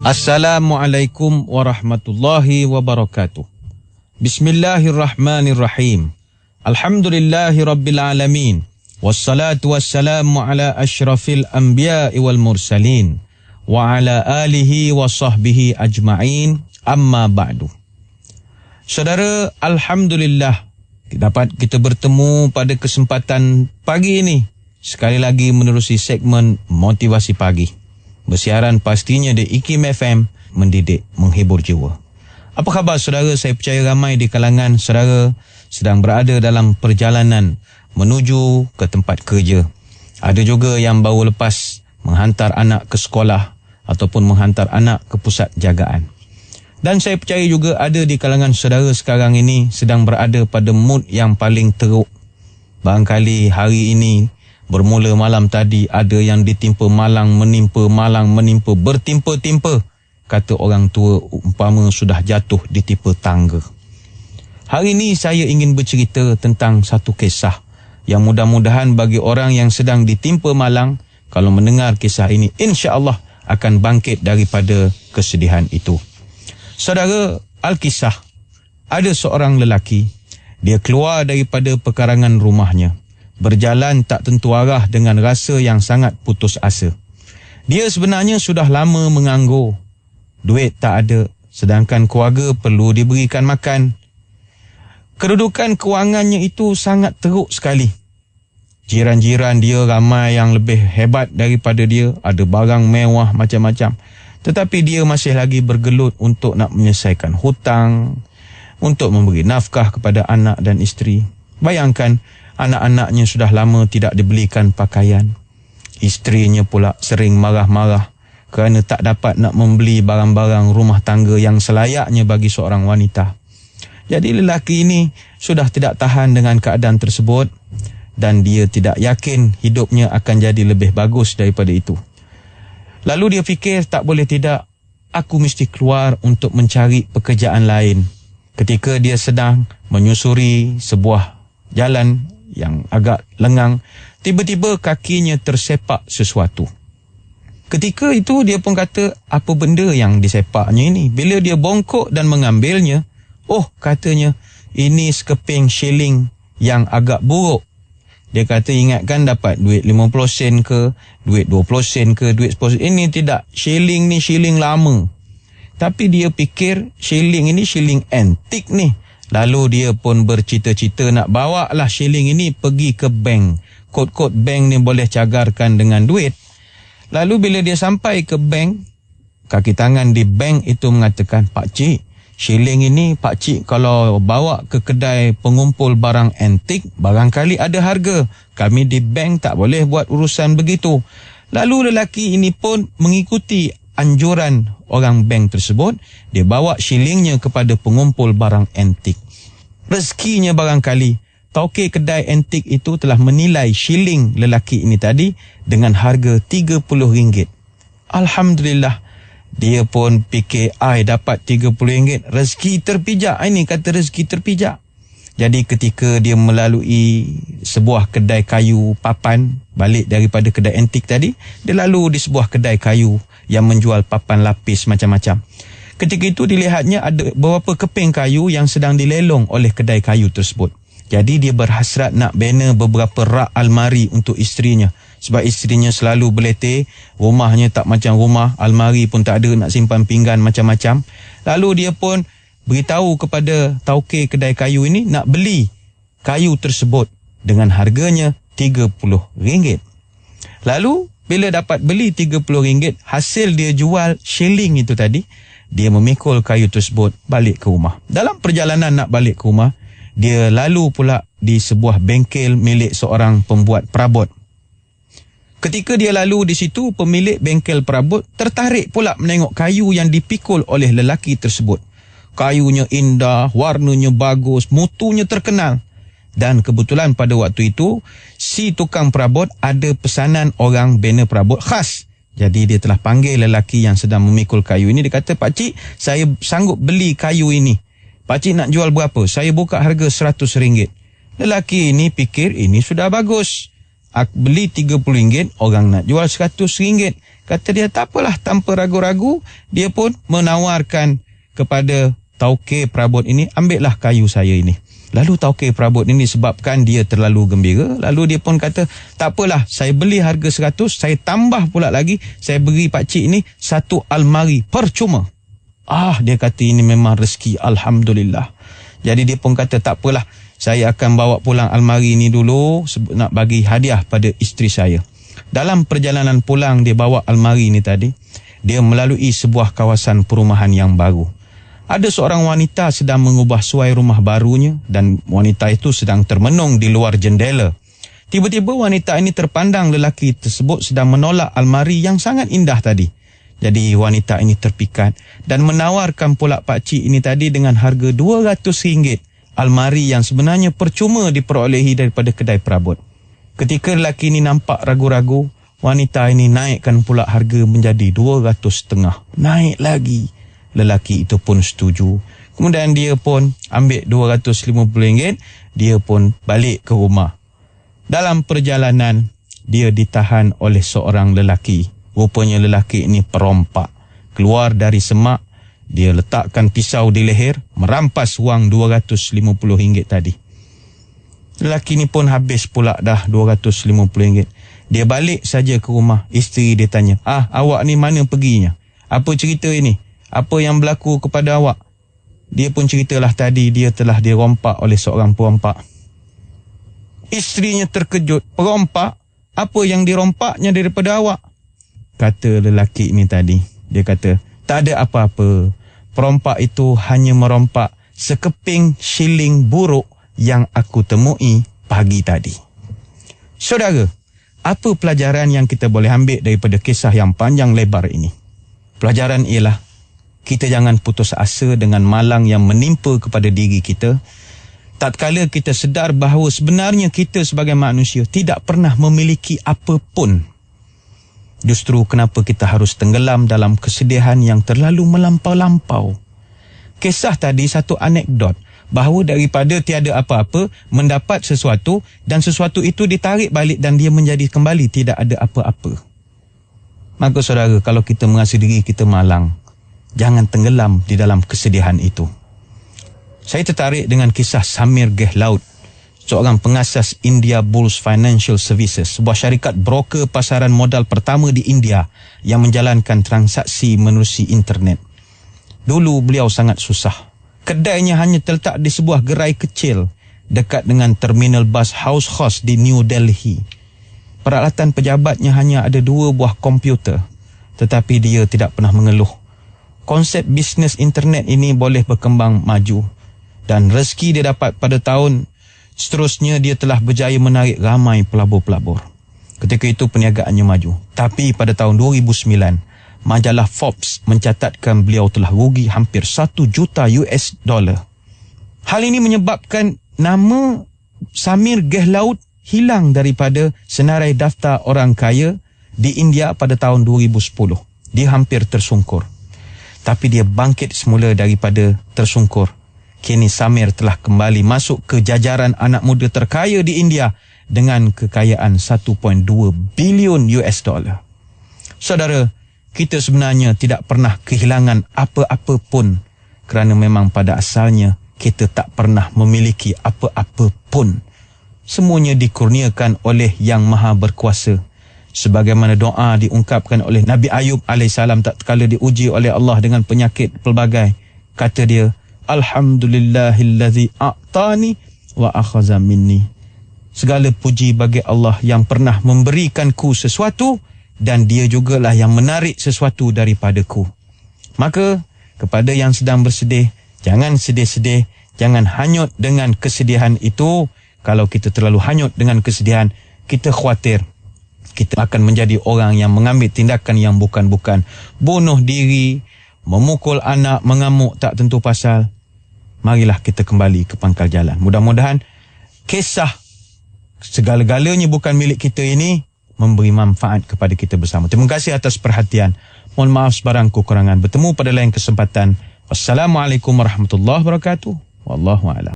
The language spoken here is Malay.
Assalamualaikum warahmatullahi wabarakatuh. Bismillahirrahmanirrahim. Alhamdulillahi rabbil alamin. Wassalatu wassalamu ala ashrafil anbiya'i wal mursalin. Wa ala alihi wa sahbihi ajma'in. Amma ba'du. Saudara, Alhamdulillah dapat kita bertemu pada kesempatan pagi ini. Sekali lagi menerusi segmen Motivasi Pagi. Bersiaran pastinya di IKIM FM, mendidik, menghibur jiwa. Apa khabar saudara? Saya percaya ramai di kalangan saudara sedang berada dalam perjalanan menuju ke tempat kerja. Ada juga yang baru lepas menghantar anak ke sekolah ataupun menghantar anak ke pusat jagaan. Dan saya percaya juga ada di kalangan saudara sekarang ini sedang berada pada mood yang paling teruk. Barangkali hari ini bermula malam tadi ada yang ditimpa malang menimpa, bertimpa-timpa. Kata orang tua umpama sudah jatuh ditimpa tangga. Hari ini saya ingin bercerita tentang satu kisah yang mudah-mudahan bagi orang yang sedang ditimpa malang, kalau mendengar kisah ini, insya-Allah akan bangkit daripada kesedihan itu. Saudara, Alkisah, ada seorang lelaki, dia keluar daripada pekarangan rumahnya. Berjalan tak tentu arah dengan rasa yang sangat putus asa. Dia sebenarnya sudah lama menganggur. Duit tak ada, sedangkan keluarga perlu diberikan makan. Kedudukan kewangannya itu sangat teruk sekali. Jiran-jiran dia ramai yang lebih hebat daripada dia, ada barang mewah macam-macam. Tetapi dia masih lagi bergelut untuk nak menyelesaikan hutang, untuk memberi nafkah kepada anak dan isteri. Bayangkan, anak-anaknya sudah lama tidak dibelikan pakaian. Isterinya pula sering marah-marah kerana tak dapat nak membeli barang-barang rumah tangga yang selayaknya bagi seorang wanita. Jadi lelaki ini sudah tidak tahan dengan keadaan tersebut dan dia tidak yakin hidupnya akan jadi lebih bagus daripada itu. Lalu dia fikir, tak boleh tidak, aku mesti keluar untuk mencari pekerjaan lain. Ketika dia sedang menyusuri sebuah jalan yang agak lengang, tiba-tiba kakinya tersepak sesuatu. Ketika itu dia pun kata, apa benda yang disepaknya ini? Bila dia bongkok dan mengambilnya, katanya, ini sekeping shilling yang agak buruk. Dia kata, ingatkan dapat duit 50 sen ke, duit 20 sen ke, duit 10 sen. Ini tidak, shilling ni shilling lama. Tapi dia fikir shilling ini shilling antik ni. Lalu dia pun bercita-cita nak bawa lah shilling ini pergi ke bank. Kod-kod bank ni boleh cagarkan dengan duit. Lalu bila dia sampai ke bank, kaki tangan di bank itu mengatakan, Pakcik, shilling ini Pakcik kalau bawa ke kedai pengumpul barang antik, barangkali ada harga. Kami di bank tak boleh buat urusan begitu. Lalu lelaki ini pun mengikuti anjuran orang bank tersebut. Dia bawa shillingnya kepada pengumpul barang antik. Rezekinya barangkali tauke kedai antik itu telah menilai shilling lelaki ini tadi dengan harga RM30. Alhamdulillah. Dia pun fikir, dapat RM30, rezeki terpijak. Ini kata rezeki terpijak. Jadi ketika dia melalui sebuah kedai kayu papan, balik daripada kedai antik tadi, dia lalu di sebuah kedai kayu yang menjual papan lapis macam-macam. Ketika itu dilihatnya ada beberapa keping kayu yang sedang dilelong oleh kedai kayu tersebut. Jadi dia berhasrat nak bina beberapa rak almari untuk isterinya. Sebab isterinya selalu berletih, rumahnya tak macam rumah, almari pun tak ada, nak simpan pinggan macam-macam. Lalu dia pun beritahu kepada tauke kedai kayu ini nak beli kayu tersebut dengan harganya RM30. Lalu bila dapat beli RM30, hasil dia jual shilling itu tadi, dia memikul kayu tersebut balik ke rumah. Dalam perjalanan nak balik ke rumah, dia lalu pula di sebuah bengkel milik seorang pembuat perabot. Ketika dia lalu di situ, pemilik bengkel perabot tertarik pula menengok kayu yang dipikul oleh lelaki tersebut. Kayunya indah, warnanya bagus, mutunya terkenal. Dan kebetulan pada waktu itu, si tukang perabot ada pesanan orang bina perabot khas. Jadi dia telah panggil lelaki yang sedang memikul kayu ini. Dia kata, Pakcik, saya sanggup beli kayu ini. Pakcik nak jual berapa? Saya buka harga RM100. Lelaki ini fikir ini sudah bagus. Beli RM30, orang nak jual RM100. Kata dia, tak apalah, tanpa ragu-ragu, dia pun menawarkan kepada taukir perabot ini, ambillah kayu saya ini. Lalu taukir perabot ini sebabkan dia terlalu gembira, lalu dia pun kata, tak apalah, saya beli harga 100, saya tambah pula lagi, saya beri pakcik ini 1 almari percuma. Dia kata ini memang rezeki, Alhamdulillah. Jadi dia pun kata, tak apalah, saya akan bawa pulang almari ini dulu, nak bagi hadiah pada isteri saya. Dalam perjalanan pulang dia bawa almari ini tadi, dia melalui sebuah kawasan perumahan yang baru. Ada seorang wanita sedang mengubah suai rumah barunya dan wanita itu sedang termenung di luar jendela. Tiba-tiba wanita ini terpandang lelaki tersebut sedang menolak almari yang sangat indah tadi. Jadi wanita ini terpikat dan menawarkan pula pakcik ini tadi dengan harga RM200 almari yang sebenarnya percuma diperolehi daripada kedai perabot. Ketika lelaki ini nampak ragu-ragu, wanita ini naikkan pula harga menjadi RM250. Naik lagi. Lelaki itu pun setuju. Kemudian dia pun ambil RM250, dia pun balik ke rumah. Dalam perjalanan, dia ditahan oleh seorang lelaki. Rupanya lelaki ini perompak. Keluar dari semak, dia letakkan pisau di leher, merampas wang RM250 tadi. Lelaki ni pun habis pula dah RM250. Dia balik saja ke rumah. Isteri dia tanya, awak ni mana perginya? Apa cerita ini? Apa yang berlaku kepada awak? Dia pun ceritalah tadi dia telah dirompak oleh seorang perompak. Isterinya terkejut. Perompak? Apa yang dirompaknya daripada awak? Kata lelaki ini tadi. Dia kata, tak ada apa-apa. Perompak itu hanya merompak sekeping shilling buruk yang aku temui pagi tadi. Saudara, apa pelajaran yang kita boleh ambil daripada kisah yang panjang lebar ini? Pelajaran ialah, kita jangan putus asa dengan malang yang menimpa kepada diri kita. Tatkala kita sedar bahawa sebenarnya kita sebagai manusia tidak pernah memiliki apapun. Justru kenapa kita harus tenggelam dalam kesedihan yang terlalu melampau-lampau. Kisah tadi satu anekdot bahawa daripada tiada apa-apa mendapat sesuatu dan sesuatu itu ditarik balik dan dia menjadi kembali tidak ada apa-apa. Maka saudara, kalau kita merasa diri kita malang, jangan tenggelam di dalam kesedihan itu. Saya tertarik dengan kisah Samir Gehlaut, seorang pengasas India Bulls Financial Services, sebuah syarikat broker pasaran modal pertama di India yang menjalankan transaksi menerusi internet. Dulu beliau sangat susah. Kedainya hanya terletak di sebuah gerai kecil dekat dengan terminal bas House Khas di New Delhi. Peralatan pejabatnya hanya ada 2 buah komputer, tetapi dia tidak pernah mengeluh. Konsep bisnes internet ini boleh berkembang maju dan rezeki dia dapat pada tahun seterusnya dia telah berjaya menarik ramai pelabur-pelabur. Ketika itu perniagaannya maju. Tapi pada tahun 2009, majalah Forbes mencatatkan beliau telah rugi hampir $1 juta. Hal ini menyebabkan nama Samir Gehlaut hilang daripada senarai daftar orang kaya di India pada tahun 2010. Dia hampir tersungkur. Tapi dia bangkit semula daripada tersungkur. Kini Samir telah kembali masuk ke jajaran anak muda terkaya di India dengan kekayaan $1.2 bilion. Saudara, kita sebenarnya tidak pernah kehilangan apa-apa pun kerana memang pada asalnya kita tak pernah memiliki apa-apa pun. Semuanya dikurniakan oleh Yang Maha Berkuasa. Sebagaimana doa diungkapkan oleh Nabi Ayub AS tatkala diuji oleh Allah dengan penyakit pelbagai. Kata dia, Alhamdulillahillazi a'tani wa akhaza minni. Segala puji bagi Allah yang pernah memberikanku sesuatu dan dia jugalah yang menarik sesuatu daripadaku. Maka kepada yang sedang bersedih, jangan sedih-sedih, jangan hanyut dengan kesedihan itu. Kalau kita terlalu hanyut dengan kesedihan, kita khawatir kita akan menjadi orang yang mengambil tindakan yang bukan-bukan. Bunuh diri, memukul anak, mengamuk tak tentu pasal. Marilah kita kembali ke pangkal jalan. Mudah-mudahan kisah segala-galanya bukan milik kita ini memberi manfaat kepada kita bersama. Terima kasih atas perhatian. Mohon maaf sebarang kekurangan. Bertemu pada lain kesempatan. Wassalamualaikum warahmatullahi wabarakatuh. Wallahu a'lam.